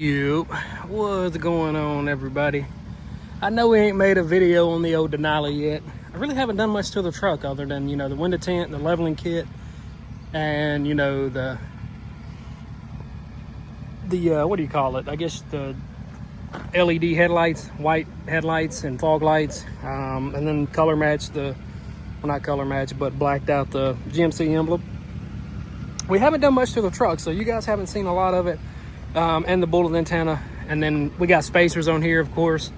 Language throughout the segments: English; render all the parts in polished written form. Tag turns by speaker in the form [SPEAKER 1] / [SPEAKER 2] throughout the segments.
[SPEAKER 1] Yup, what's going on, everybody? I know we ain't made a video on the old Denali yet. I really haven't done much to the truck other than, the window tint, the leveling kit, and, the what do you call it? I guess the LED headlights, white headlights and fog lights, and then color match not color match, but blacked out the GMC emblem. We haven't done much to the truck, so you guys haven't seen a lot of it. And the bullet antenna, and then we got spacers on here, of course,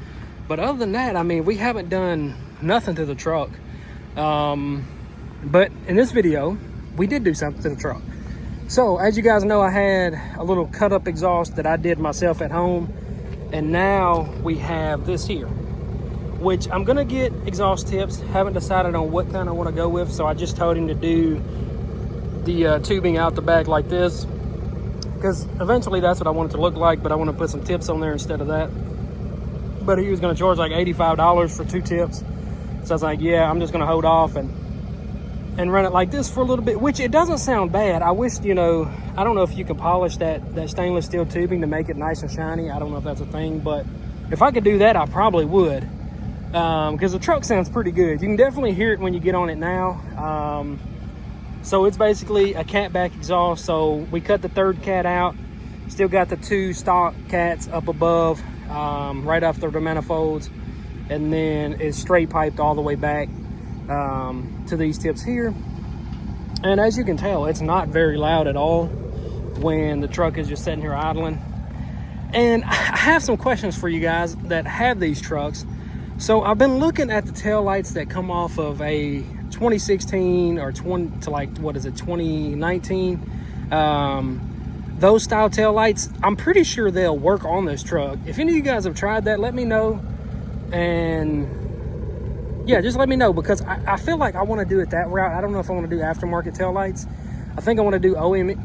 [SPEAKER 1] but other than that, I mean, we haven't done nothing to the truck. But in this video we did do something to the truck. So as you guys know, I had a little cut up exhaust that I did myself at home, and now we have this here, which I'm gonna get exhaust tips. Haven't decided on what kind I want to go with, so I just told him to do the tubing out the back like this, because eventually that's what I want it to look like, but I want to put some tips on there instead of that. But he was going to charge like $85 for 2 tips. So I was like, yeah, I'm just going to hold off and run it like this for a little bit, which it doesn't sound bad. I wish, I don't know if you can polish that stainless steel tubing to make it nice and shiny. I don't know if that's a thing, but if I could do that, I probably would, because the truck sounds pretty good. You can definitely hear it when you get on it now. So it's basically a cat back exhaust. So we cut the third cat out, still got the 2 stock cats up above, right after the manifolds, and then it's straight piped all the way back to these tips here. And as you can tell, it's not very loud at all when the truck is just sitting here idling. And I have some questions for you guys that have these trucks. So I've been looking at the tail lights that come off of a 2016 or 2019, those style tail lights. I'm pretty sure they'll work on this truck. If any of you guys have tried that, let me know. And yeah, just let me know, because I feel like I want to do it that route. I don't know if I want to do aftermarket tail lights. I think I want to do OEM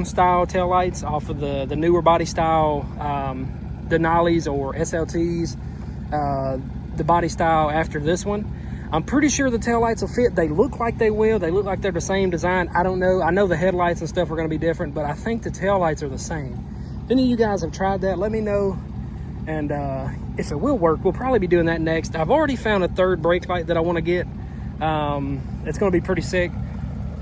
[SPEAKER 1] style tail lights off of the newer body style Denali's or SLTs, the body style after this one. I'm pretty sure the tail lights will fit. They look like they will. They look like they're the same design. I don't know. I know the headlights and stuff are going to be different, but I think the tail lights are the same. If any of you guys have tried that, let me know. And if it will work, we'll probably be doing that next. I've already found a third brake light that I want to get. It's going to be pretty sick.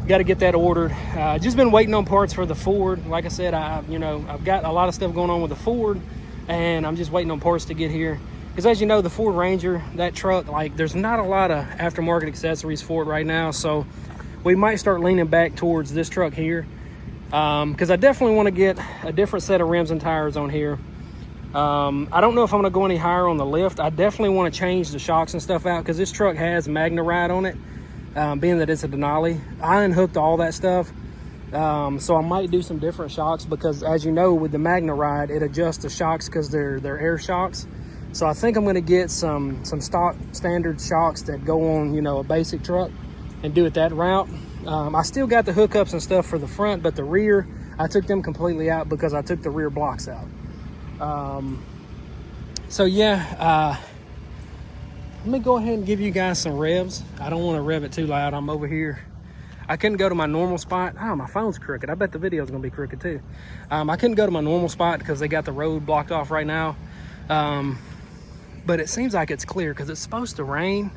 [SPEAKER 1] Got to get that ordered. Just been waiting on parts for the Ford. Like I said, I've got a lot of stuff going on with the Ford, and I'm just waiting on parts to get here. Because as you know, the Ford Ranger, that truck, like, there's not a lot of aftermarket accessories for it right now. So we might start leaning back towards this truck here, because I definitely want to get a different set of rims and tires on here. I don't know if I'm going to go any higher on the lift. I definitely want to change the shocks and stuff out, because this truck has Magna Ride on it, being that it's a Denali. I unhooked all that stuff. So I might do some different shocks, because as you know, with the Magna Ride, it adjusts the shocks because they're air shocks. So I think I'm going to get some stock standard shocks that go on, a basic truck, and do it that route. I still got the hookups and stuff for the front, but the rear, I took them completely out because I took the rear blocks out. So yeah, let me go ahead and give you guys some revs. I don't want to rev it too loud. I'm over here. I couldn't go to my normal spot. Oh, my phone's crooked. I bet the video's gonna be crooked too. I couldn't go to my normal spot because they got the road blocked off right now. But it seems like it's clear because it's supposed to rain.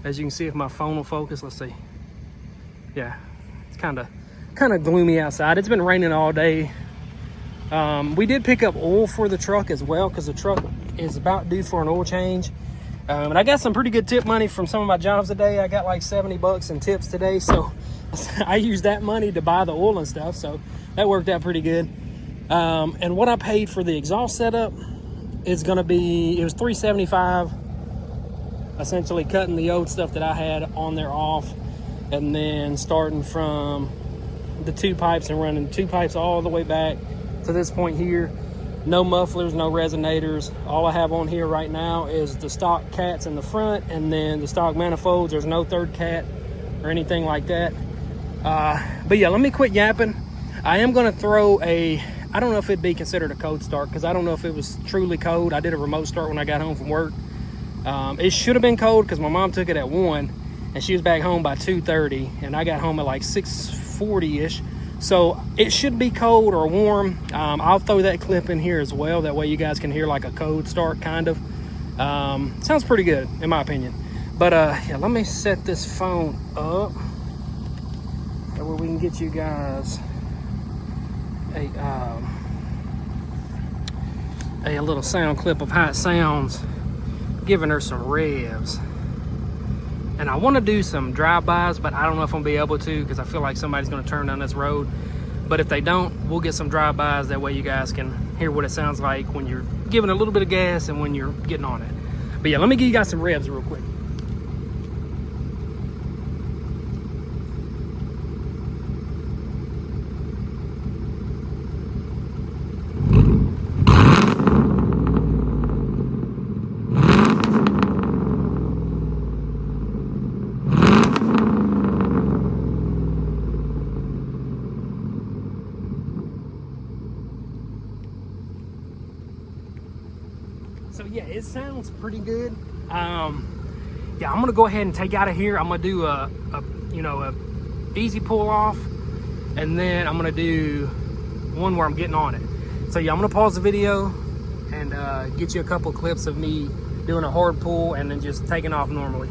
[SPEAKER 1] As you can see, if my phone will focus, let's see. Yeah, it's kind of gloomy outside. It's been raining all day. We did pick up oil for the truck as well, because the truck is about due for an oil change. And I got some pretty good tip money from some of my jobs today. I got like 70 bucks in tips today, so I used that money to buy the oil and stuff, so that worked out pretty good. And what I paid for the exhaust setup is going to be, it was $375, essentially cutting the old stuff that I had on there off, and then starting from the 2 pipes and running 2 pipes all the way back to this point here. No mufflers, no resonators. All I have on here right now is the stock cats in the front, and then the stock manifolds. There's no third cat or anything like that. But yeah, let me quit yapping. I am going to throw I don't know if it'd be considered a cold start, because I don't know if it was truly cold. I did a remote start when I got home from work. It should have been cold because my mom took it at 1 and she was back home by 2:30, and I got home at like 6:40ish. So it should be cold or warm. I'll throw that clip in here as well. That way you guys can hear like a code start kind of. Sounds pretty good in my opinion. But yeah, let me set this phone up. That way we can get you guys a little sound clip of how it sounds, giving her some revs. And I want to do some drive-bys, but I don't know if I'm gonna be able to because I feel like somebody's gonna turn down this road. But if they don't, we'll get some drive-bys. That way you guys can hear what it sounds like when you're giving a little bit of gas and when you're getting on it. But yeah, let me give you guys some revs real quick. So yeah, it sounds pretty good. Yeah, I'm gonna go ahead and take out of here. I'm gonna do a easy pull off, and then I'm gonna do one where I'm getting on it. So yeah, I'm gonna pause the video and get you a couple clips of me doing a hard pull and then just taking off normally.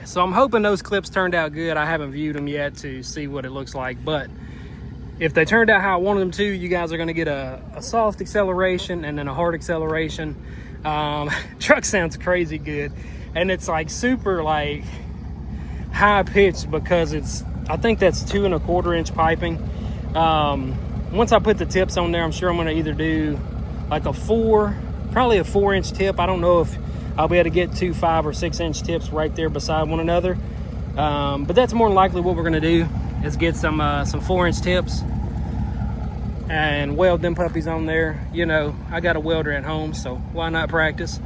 [SPEAKER 1] So I'm hoping those clips turned out good. I haven't viewed them yet to see what it looks like, but if they turned out how I wanted them to, you guys are gonna get a soft acceleration and then a hard acceleration. Truck sounds crazy good, and it's like super like high pitched because I think that's 2 1/4 inch piping. Once I put the tips on there, I'm sure I'm gonna either do like probably a 4-inch tip. I don't know if I'll be able to get 2 5 or 6 inch tips right there beside one another. But that's more than likely what we're gonna do is get some 4-inch tips and weld them puppies on there. You know, I got a welder at home, so why not practice?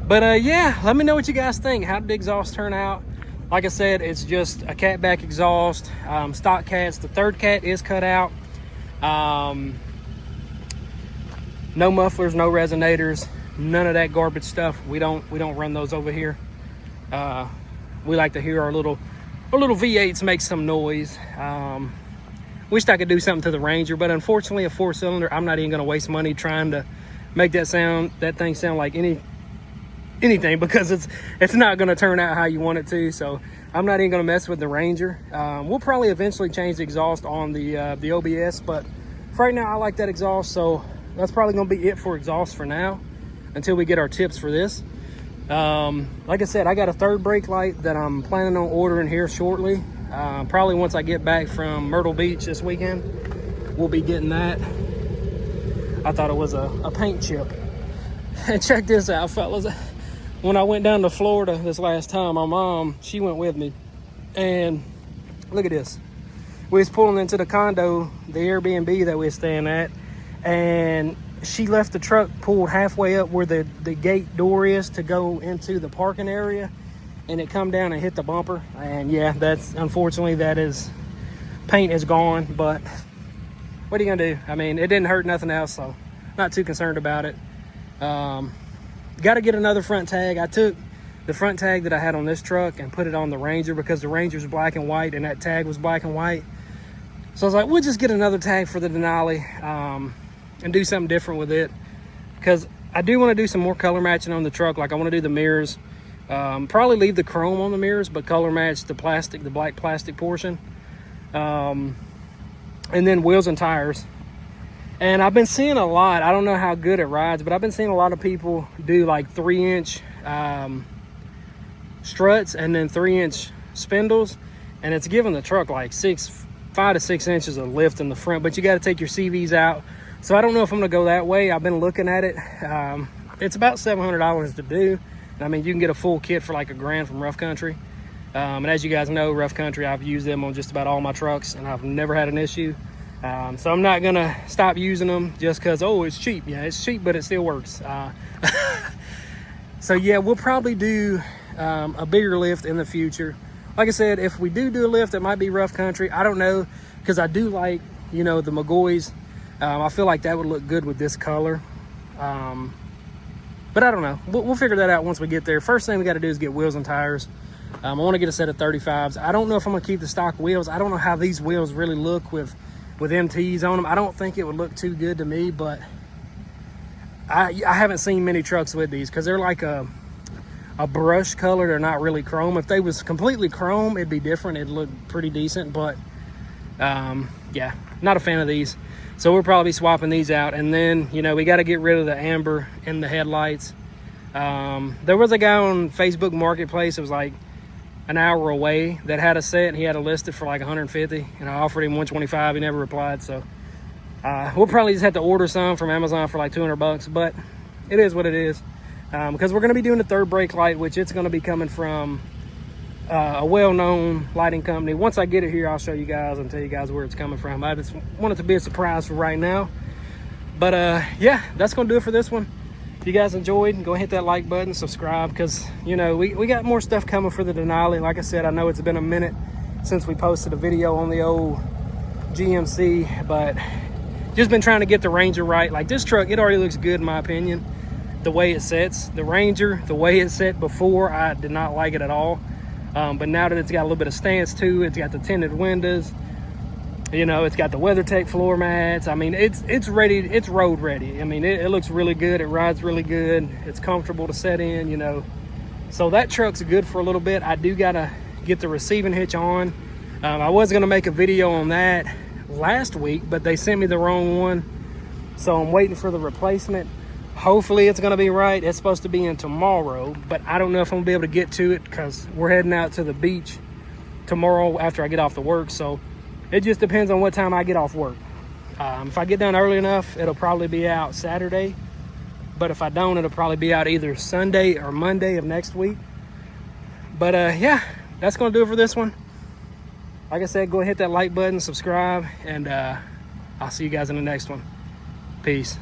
[SPEAKER 1] But yeah, let me know what you guys think. How did the exhaust turn out? Like I said, it's just a catback exhaust, stock cats. The third cat is cut out. No mufflers, no resonators, none of that garbage stuff. We don't run those over here. We like to hear our little V8s make some noise. Wished I could do something to the Ranger, but unfortunately a 4-cylinder, I'm not even gonna waste money trying to make that thing sound like anything, because it's not gonna turn out how you want it to. So I'm not even gonna mess with the Ranger. We'll probably eventually change the exhaust on the OBS, but for right now I like that exhaust, so that's probably gonna be it for exhaust for now until we get our tips for this. Like I said, I got a third brake light that I'm planning on ordering here shortly. Probably once I get back from Myrtle Beach this weekend, we'll be getting that. I thought it was a paint chip. And check this out, fellas. When I went down to Florida this last time, my mom, she went with me. And look at this. We was pulling into the condo, the Airbnb that we were staying at, and she left the truck pulled halfway up where the gate door is to go into the parking area, and it come down and hit the bumper. And yeah, that's unfortunately paint is gone, but what are you gonna do? I mean, it didn't hurt nothing else, so not too concerned about it. Got to get another front tag. I took the front tag that I had on this truck and put it on the Ranger, because the Ranger's black and white and that tag was black and white. So I was like, we'll just get another tag for the Denali and do something different with it, because I do want to do some more color matching on the truck. Like I want to do the mirrors, probably leave the chrome on the mirrors, but color match the plastic, the black plastic portion, and then wheels and tires. And I've been seeing a lot, I don't know how good it rides, but I've been seeing a lot of people do like 3-inch struts and then 3-inch spindles, and it's giving the truck like 5 to 6 inches of lift in the front, but you got to take your CVs out. So I don't know if I'm gonna go that way. I've been looking at it. It's about $700 to do. I mean, you can get a full kit for like $1,000 from Rough Country. And as you guys know, Rough Country, I've used them on just about all my trucks and I've never had an issue. So I'm not gonna stop using them just because, oh, it's cheap. Yeah, it's cheap, but it still works. So yeah, we'll probably do a bigger lift in the future. Like I said, if we do a lift, it might be Rough Country. I don't know, because I do like, you know, the McGoys. I feel like that would look good with this color. But I don't know. We'll figure that out once we get there. First thing we got to do is get wheels and tires. I want to get a set of 35s. I don't know if I'm going to keep the stock wheels. I don't know how these wheels really look with MTs on them. I don't think it would look too good to me, but I haven't seen many trucks with these because they're like a brush color. They're not really chrome. If they was completely chrome, it'd be different. It'd look pretty decent, but yeah, not a fan of these. So we'll probably be swapping these out. And then, you know, we got to get rid of the amber in the headlights. There was a guy on Facebook Marketplace, it was like an hour away, that had a set, and he had a listed for like 150, and I offered him 125. He never replied. So we'll probably just have to order some from Amazon for like $200, but it is what it is. Because we're going to be doing the third brake light, which it's going to be coming from a well-known lighting company. Once I get it here, I'll show you guys and tell you guys where it's coming from. I just want it to be a surprise for right now. But yeah, that's going to do it for this one. If you guys enjoyed, go hit that like button, subscribe, because, you know, we got more stuff coming for the Denali. Like I said, I know it's been a minute since we posted a video on the old GMC, but just been trying to get the Ranger right. Like this truck, it already looks good in my opinion, the way it sets. The Ranger, the way it set before, I did not like it at all. But now that it's got a little bit of stance to it, it's got the tinted windows, you know, it's got the WeatherTech floor mats. I mean, it's ready, it's road ready. I mean, it looks really good, it rides really good, it's comfortable to set in, you know. So that truck's good for a little bit. I do gotta get the receiving hitch on. I was gonna make a video on that last week, but they sent me the wrong one, so I'm waiting for the replacement. Hopefully it's gonna be right. It's supposed to be in tomorrow, but I don't know if I'm gonna be able to get to it because we're heading out to the beach tomorrow after I get off the work. So it just depends on what time I get off work. If I get done early enough, it'll probably be out Saturday. But if I don't, it'll probably be out either Sunday or Monday of next week. But yeah, that's gonna do it for this one. Like I said, go ahead, hit that like button, subscribe, and I'll see you guys in the next one. Peace.